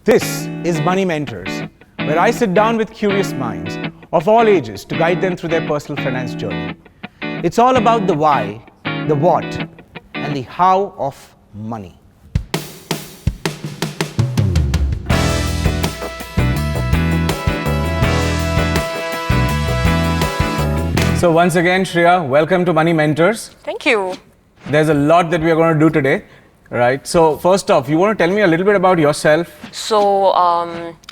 This is Money Mentors, where I sit down with curious minds of all ages to guide them through their personal finance journey. It's all about the why, the what, and the how of money. So once again, Shreya, welcome to Money Mentors. Thank you. There's a lot that we are going to do today, right? So first off, you want to tell me a little bit about yourself? So,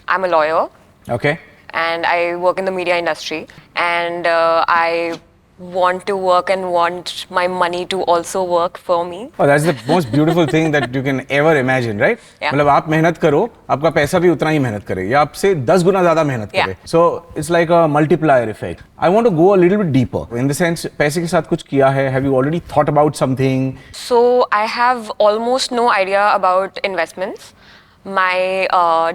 I'm a lawyer Okay. and I work in the media industry, and I want to work and want my money to also work for me. Oh, that's the most beautiful thing that you can ever imagine, right? Yeah. मतलब आप मेहनत करो, आपका पैसा भी उतना ही मेहनत करे, या आपसे 10 गुना ज़्यादा मेहनत करे. Yeah. So it's like a multiplier effect. I want to go a little bit deeper. In the sense, पैसे के साथ कुछ किया है? Have you already thought about something? So, I have almost no idea about investments. My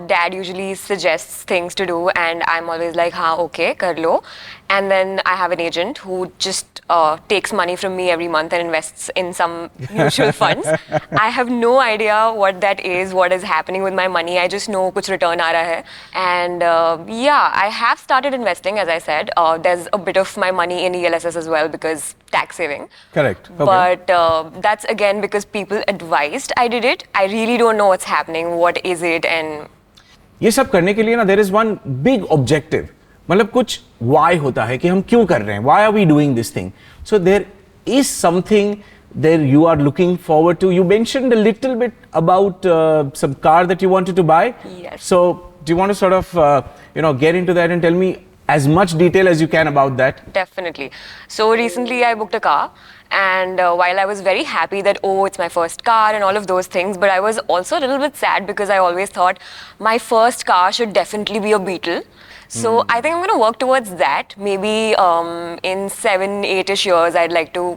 dad usually suggests things to do, and I'm always like, हाँ, okay, कर लो. And then I have an agent who just takes money from me every month and invests in some mutual funds. I have no idea what that is, what is happening with my money. I just know कुछ return आ रहा है. And yeah, I have started investing, as I said. There's a bit of my money in ELSS as well because tax saving. Correct. Okay. But that's again because people advised I did it. I really don't know what's happening, what is it, and ये सब करने के लिए ना there is one big objective. मतलब कुछ why होता है कि हम क्यों कर रहे हैं? Why are we doing this thing? So there is something that you are looking forward to. You mentioned a little bit about some car that you wanted to buy. Yes. So do you want to sort of get into that and tell me as much detail as you can about that? definitely. So recently I booked a car, and while I was very happy that, oh, it's my first car and all of those things, but I was also a little bit sad because I always thought my first car should definitely be a Beetle. So I think I'm going to work towards that. Maybe in 7-8ish years, I'd like to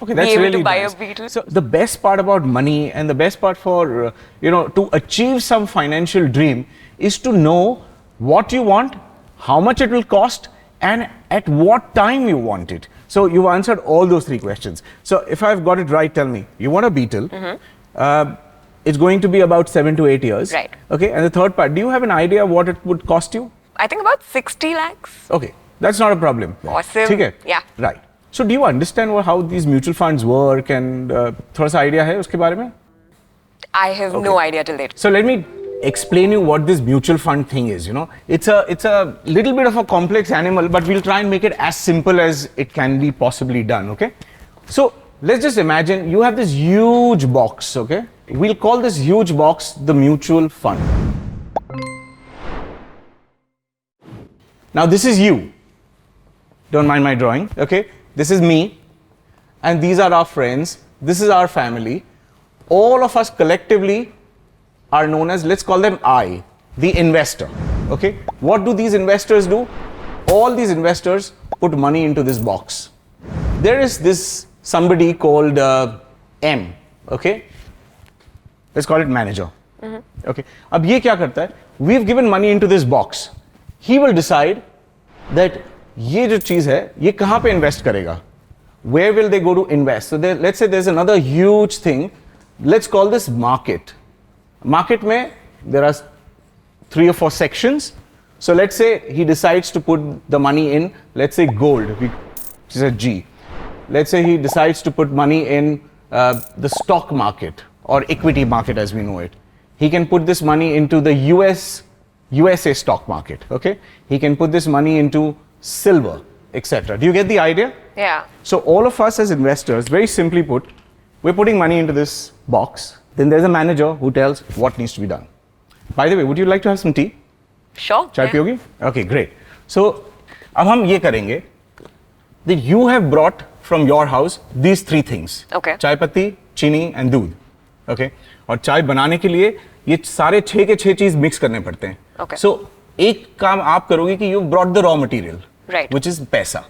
Okay, that's be able really to buy nice. a Beetle. So the best part about money and the best part for to achieve some financial dream is to know what you want, how much it will cost, and at what time you want it. So you've answered all those three questions. So if I've got it right, tell me, you want a Beetle. It's going to be about 7 to 8 years. Right. Okay, and the third part, do you have an idea what it would cost you? I think about 60 lakhs. Okay, that's not a problem. Awesome. ठीक है? Yeah. Right. So do you understand how these mutual funds work and थोड़ा सा idea है उसके बारे में? I have no idea till date. So let me explain you what this mutual fund thing is. It's a little bit of a complex animal, but we'll try and make it as simple as it can be possibly done. Okay. So let's just imagine you have this huge box. Okay. We'll call this huge box the mutual fund. Now this is you. Don't mind my drawing. Okay. This is me, and these are our friends. This is our family. All of us collectively are known as, let's call them I, the investor. Okay. What do these investors do? All these investors put money into this box. There is this somebody called M. Okay. Let's call it manager. Okay. अब ये क्या करता है? We've given money into this box. He will decide that ये जो चीज है ये कहाँ पे invest करेगा? Where will they go to invest? So let's say there's another huge thing. Let's call this market. Market में there are 3 or 4 sections. So let's say he decides to put the money in, let's say gold, which is a G. Let's say he decides to put money in the stock market or equity market as we know it. He can put this money into the USA stock market. Okay. He can put this money into silver, etc. Do you get the idea? Yeah. So all of us as investors, very simply put, we're putting money into this box. Then there's a manager who tells what needs to be done. By the way, would you like to have some tea? Sure. Chai Yeah. पियोगी? Okay, great. So अब हम ये करेंगे that you have brought from your house these 3 things. Okay. चाय पत्ती, चीनी and दूध. Okay. और चाय बनाने के लिए ये सारे 6 के 6 चीज मिक्स करने पड़ते हैं. Okay. So एक काम आप करोगे कि you brought the raw material. Right. Which is पैसा.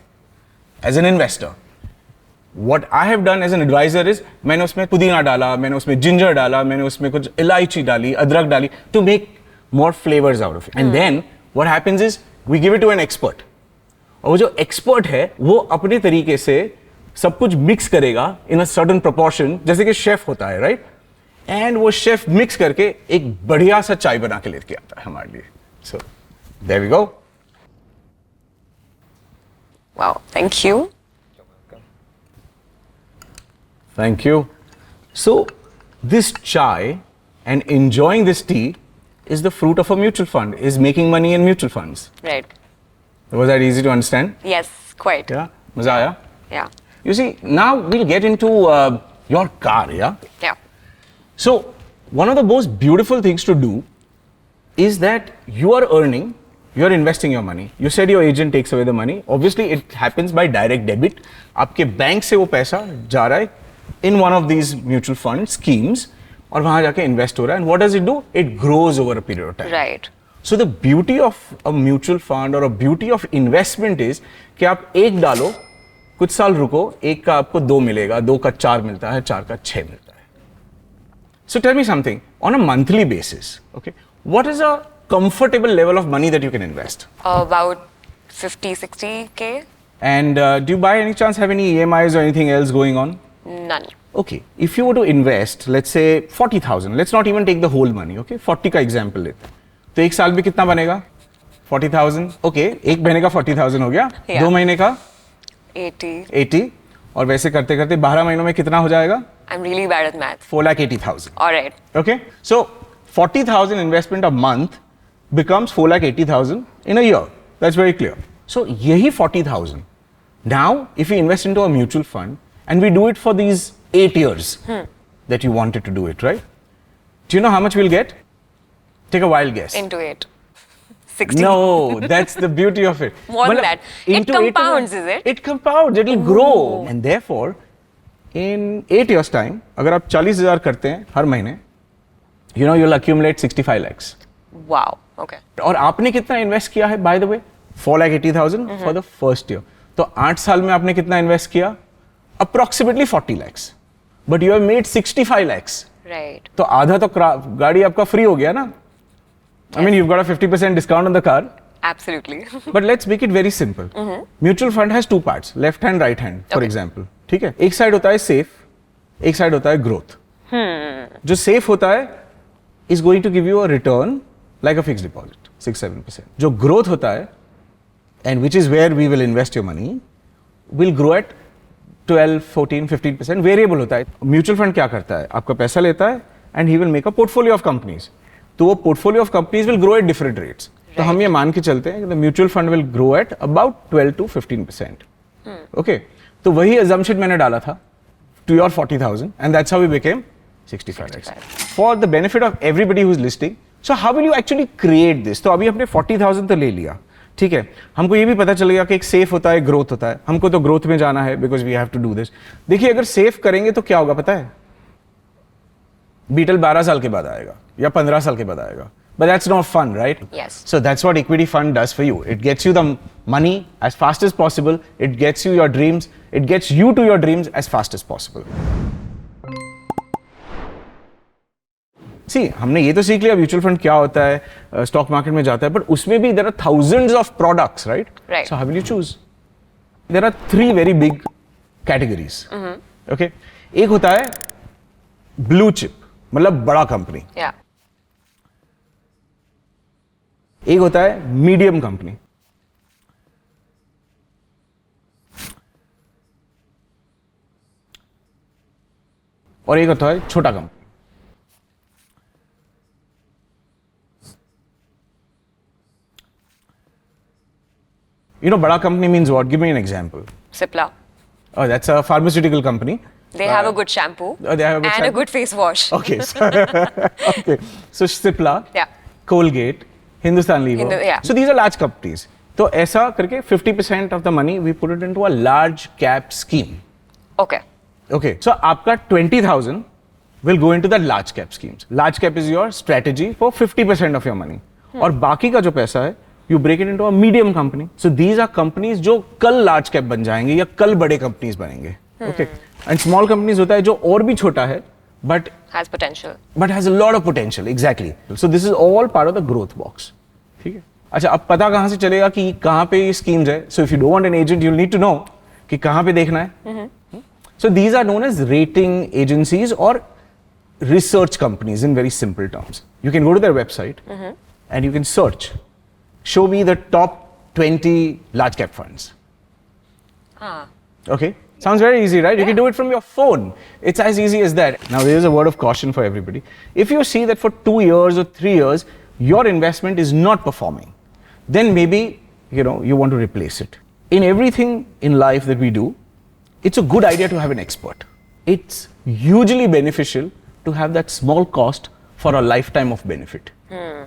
As an investor. What I have done as an advisor is मैंने उसमें पुदीना डाला, मैंने उसमें जिंजर डाला, मैंने उसमें कुछ इलायची डाली, अदरक डाली to make more flavors out of it. And then what happens is we give it to an expert. और वो जो expert है वो अपने तरीके से सब कुछ mix करेगा in a certain proportion, जैसे कि शेफ होता है, right? एंड वो शेफ मिक्स करके एक बढ़िया सा चाय बना के लेके आता है हमारे लिए. So there we go. Wow, thank you. Thank you. So this chai and enjoying this tea is the fruit of a mutual fund, is making money in mutual funds. Right. Was that easy to understand? Yes, quite. Yeah. Maza aaya? Yeah. You see, now we'll get into your car, yeah? Yeah. So, one of the most beautiful things to do is that you are earning, you're investing your money. You said your agent takes away the money. Obviously, it happens by direct debit. आपके bank से वो पैसा जा रहा है in one of these mutual fund schemes और वहाँ जाके invest हो रहा है. And what does it do? It grows over a period of time. Right. So the beauty of a mutual fund or a beauty of investment is कि आप एक डालो, कुछ साल रुको, एक का आपको 2 मिलेगा, 2 का 4 मिलता है, 4 का 6 मिलता है. So tell me something, on a monthly basis, okay, what is a comfortable level of money that you can invest? About 50, 60K? And do you by any chance have any EMIs or anything else going on? None. Okay, if you were to invest, let's say 40,000, let's not even take the whole money, okay, 40 का example लेते हैं. तो एक साल में कितना बनेगा? 40,000. Okay, एक महीने का 40,000 हो गया. Yeah. 2 महीने का 80. और वैसे करते करते 12 महीनों में कितना हो जाएगा? I'm really bad at math. 4,80,000. All right. Okay, so 40,000 investment a month becomes 4,80,000 in a year. That's very clear. So यही 40,000. Now, if we invest into a mutual fund and we do it for these 8 years that you wanted to do it, right? Do you know how much we'll get? Take a wild guess. Into 8. 60. No, that's the beauty of it. More than But that. It into eight compounds, years, is it? It compounds, it will grow. And therefore, in 8 years time, अगर आप 40,000 करते हैं हर महीने, you know, you'll accumulate 65 lakhs. Wow. Okay. और आपने कितना invest किया है, by the way? 4,80,000 for the first year. तो 8 साल में आपने कितना इन्वेस्ट किया? Approximately 40 lakhs. But you have made 65 lakhs. Right. तो आधा तो गाड़ी आपका फ्री हो गया ना? I mean, you've got a 50% discount on the car. Absolutely. But let's make it very simple. Mutual fund has 2 parts, left hand, right hand, for example. ठीक है? एक साइड होता है सेफ, एक साइड होता है ग्रोथ. जो सेफ होता है is going to give you a return like a fixed deposit, 6-7%. जो ग्रोथ होता है, and which is where we will invest your money, will grow at 12-14-15%. Variable होता है. म्यूचुअल फंड क्या करता है? आपका पैसा लेता है and he will make a portfolio of companies. तो वो portfolio of companies will grow at different rates. तो हम ये मान के चलते हैं कि the mutual fund will grow at about 12-15%. Okay, तो वही assumption मैंने डाला था to your 40,000 and that's how we became 65 lakhs. For the benefit of everybody who is listening, so how will you actually create this? तो अभी हमने 40,000 तो ले लिया, ठीक है. हमको ये भी पता चल गया कि एक सेफ होता है, ग्रोथ होता है. हमको तो ग्रोथ में जाना है because we have to do this. देखिए अगर सेफ करेंगे तो क्या होगा पता है? बीटल 12 साल के बाद आएगा या 15 साल के बाद आएगा. But that's not fun, right? Yes. So that's what equity fund does for you. It gets you the money as fast as possible. It gets you your dreams. It gets you to your dreams as fast as possible. See, हमने ये तो सीख लिया mutual fund क्या होता है, stock market में जाता है, but उसमें भी there are thousands of products, right? Right. So how will you choose? There are 3 very big categories. Okay. एक होता है blue chip, मतलब बड़ा कंपनी. Yeah. एक होता है मीडियम कंपनी. और एक होता है छोटा company. You know, bada company means what? Give me an example. Cipla. Oh, that's a pharmaceutical company. They have a good shampoo. They have a good and shampoo? a good face wash. Okay. Okay. So Cipla, Yeah. Colgate, Hindustan Lever. Yeah. So these are large companies. तो ऐसा करके 50% of the money we put it into a large cap scheme. Okay. Okay. So आपका 20,000 will go into the large cap schemes. Large cap is your strategy for 50% of your money. और बाकी का जो पैसा है you break it into a medium company. So these are companies जो कल large cap बन जाएंगे या कल बड़े companies बनेंगे. Okay. And small companies होता है जो और भी छोटा है but Has potential. has a lot of potential. Exactly. So this is all part of the growth box. ठीक है. अच्छा अब पता कहाँ से चलेगा कि कहाँ पे ये schemes है. So if you don't want an agent, you'll need to know कि कहाँ पे देखना है. So these are known as rating agencies or research companies in very simple terms. You can go to their website and you can search, show me the top 20 large cap funds. Okay, sounds very easy, right? You can do it from your phone. It's as easy as that. Now, there is a word of caution for everybody. If you see that for 2 years or 3 years, your investment is not performing, then maybe, you want to replace it. In everything in life that we do, it's a good idea to have an expert. It's hugely beneficial to have that small cost for a lifetime of benefit.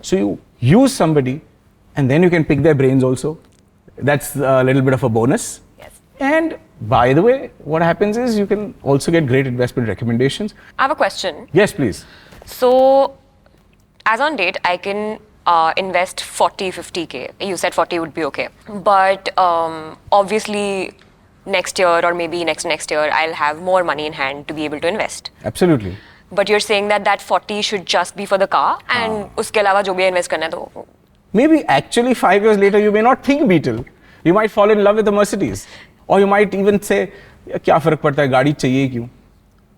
So you use somebody and then you can pick their brains also. That's a little bit of a bonus. Yes. And by the way, what happens is you can also get great investment recommendations. I have a question. Yes, please. So, as on date, I can invest 50K. You said 40 would be okay. But obviously, next year or maybe next year, I'll have more money in hand to be able to invest. Absolutely. But you're saying that 40 should just be for the car and uske alawa jo bhi invest karna hai to. Maybe actually 5 years later, you may not think Beetle. You might fall in love with the Mercedes. Or you might even say, kya farak padta hai, gaadi chahiye kyun?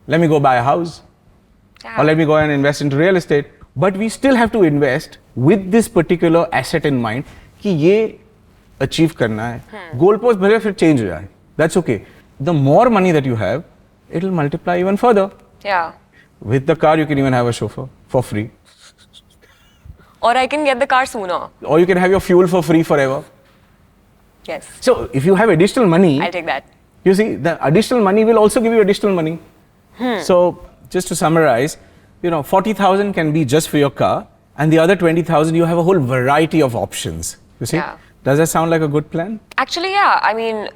Let me go buy a house. Yeah. Or let me go and invest into real estate. But we still have to invest with this particular asset in mind कि ये achieve करना है. Goalpost भले फिर change हो जाए. That's okay. The more money that you have, it will multiply even further. Yeah. With the car, you can even have a chauffeur for free. Or I can get the car sooner. Or you can have your fuel for free forever. Yes. So if you have additional money, I'll take that. You see, the additional money will also give you additional money. So just to summarize, 40,000 can be just for your car, and the other 20,000 you have a whole variety of options. You see? Yeah. Does that sound like a good plan? Actually, yeah. I mean,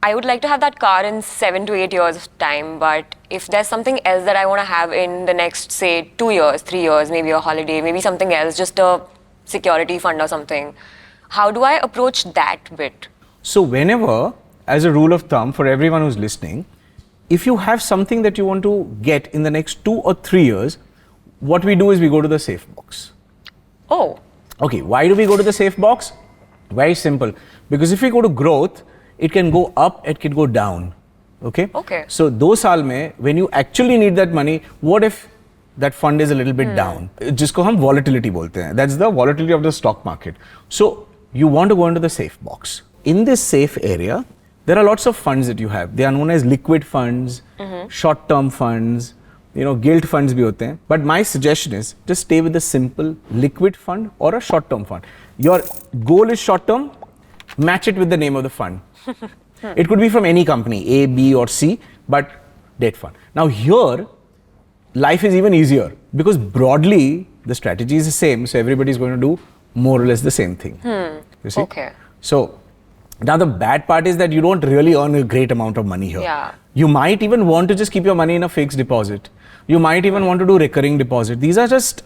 I would like to have that car in 7 to 8 years of time, but if there's something else that I want to have in the next, say, 2 years, 3 years, maybe a holiday, maybe something else, just a security fund or something, how do I approach that bit? So whenever, as a rule of thumb for everyone who's listening, if you have something that you want to get in the next 2 or 3 years, what we do is we go to the safe box. Oh. Okay, why do we go to the safe box? Very simple. Because if we go to growth, it can go up, it can go down. Okay? Okay. So, 2 साल में, when you actually need that money, what if that fund is a little bit down? जिसको हम volatility बोलते हैं. That's the volatility of the stock market. So, you want to go into the safe box. In this safe area, there are lots of funds that you have. They are known as liquid funds, short-term funds, gilt funds भी होते हैं. But my suggestion is just stay with a simple liquid fund or a short-term fund. Your goal is short-term, match it with the name of the fund. It could be from any company, A, B or C, but debt fund. Now here, life is even easier because broadly the strategy is the same. So everybody is going to do more or less the same thing. You see? Okay. So now the bad part is that you don't really earn a great amount of money here. Yeah. You might even want to just keep your money in a fixed deposit. You might even want to do recurring deposit. These are just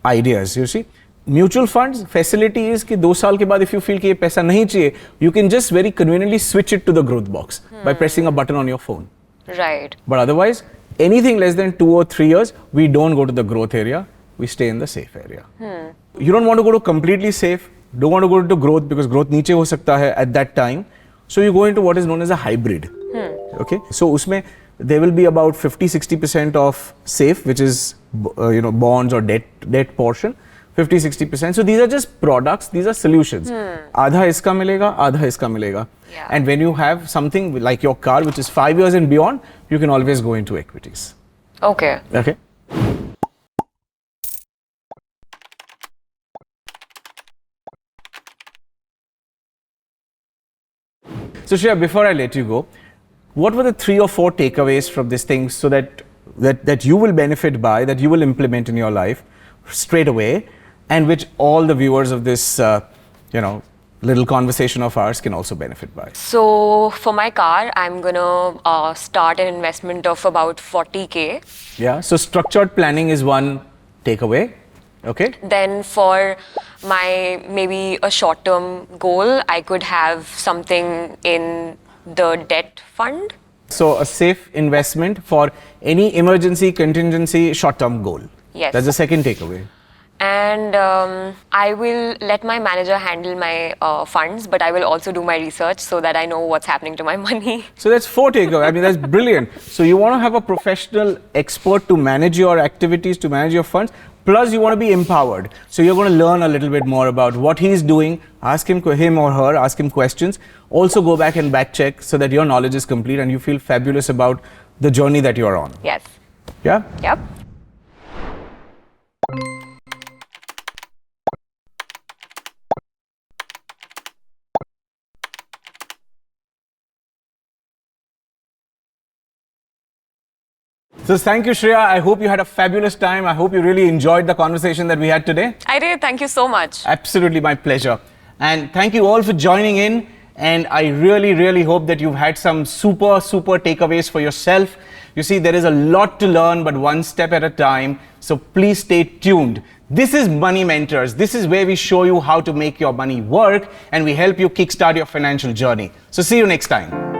ideas, you see. Mutual funds facility is कि 2 साल के बाद if you feel कि ये पैसा नहीं चाहिए, you can just very conveniently switch it to the growth box by pressing a button on your phone. Right. But otherwise, anything less than 2 or 3 years, we don't go to the growth area. We stay in the safe area. You don't want to go to completely safe. Don't want to go to growth because growth नीचे हो सकता है at that time. So you go into what is known as a hybrid. Okay. So उसमें there will be about 50-60% of safe, which is bonds or debt portion. 50-60%. So these are just products. These are solutions. आधा इसका मिलेगा, आधा इसका मिलेगा. Yeah. And when you have something like your car, which is 5 years and beyond, you can always go into equities. Okay. Okay. So Shreya, before I let you go, what were the 3 or 4 takeaways from this thing so that you will benefit by, that you will implement in your life straight away, and which all the viewers of this, little conversation of ours can also benefit by? So for my car, I'm gonna start an investment of about 40K. Yeah. So structured planning is one takeaway. Okay. Then for my maybe a short-term goal, I could have something in the debt fund. So a safe investment for any emergency, contingency, short-term goal. Yes. That's the second takeaway. And I will let my manager handle my funds, but I will also do my research so that I know what's happening to my money. So that's 4 takeaways. I mean, that's brilliant. So you want to have a professional expert to manage your activities, to manage your funds. Plus, you want to be empowered. So you're going to learn a little bit more about what he's doing. Ask him or her, ask him questions. Also go back and back check so that your knowledge is complete and you feel fabulous about the journey that you're on. Yes. Yeah? Yep. So thank you, Shreya. I hope you had a fabulous time. I hope you really enjoyed the conversation that we had today. I did. Thank you so much. Absolutely, my pleasure. And thank you all for joining in. And I really, really hope that you've had some super takeaways for yourself. You see, there is a lot to learn, but one step at a time. So please stay tuned. This is Money Mentors. This is where we show you how to make your money work and we help you kickstart your financial journey. So see you next time.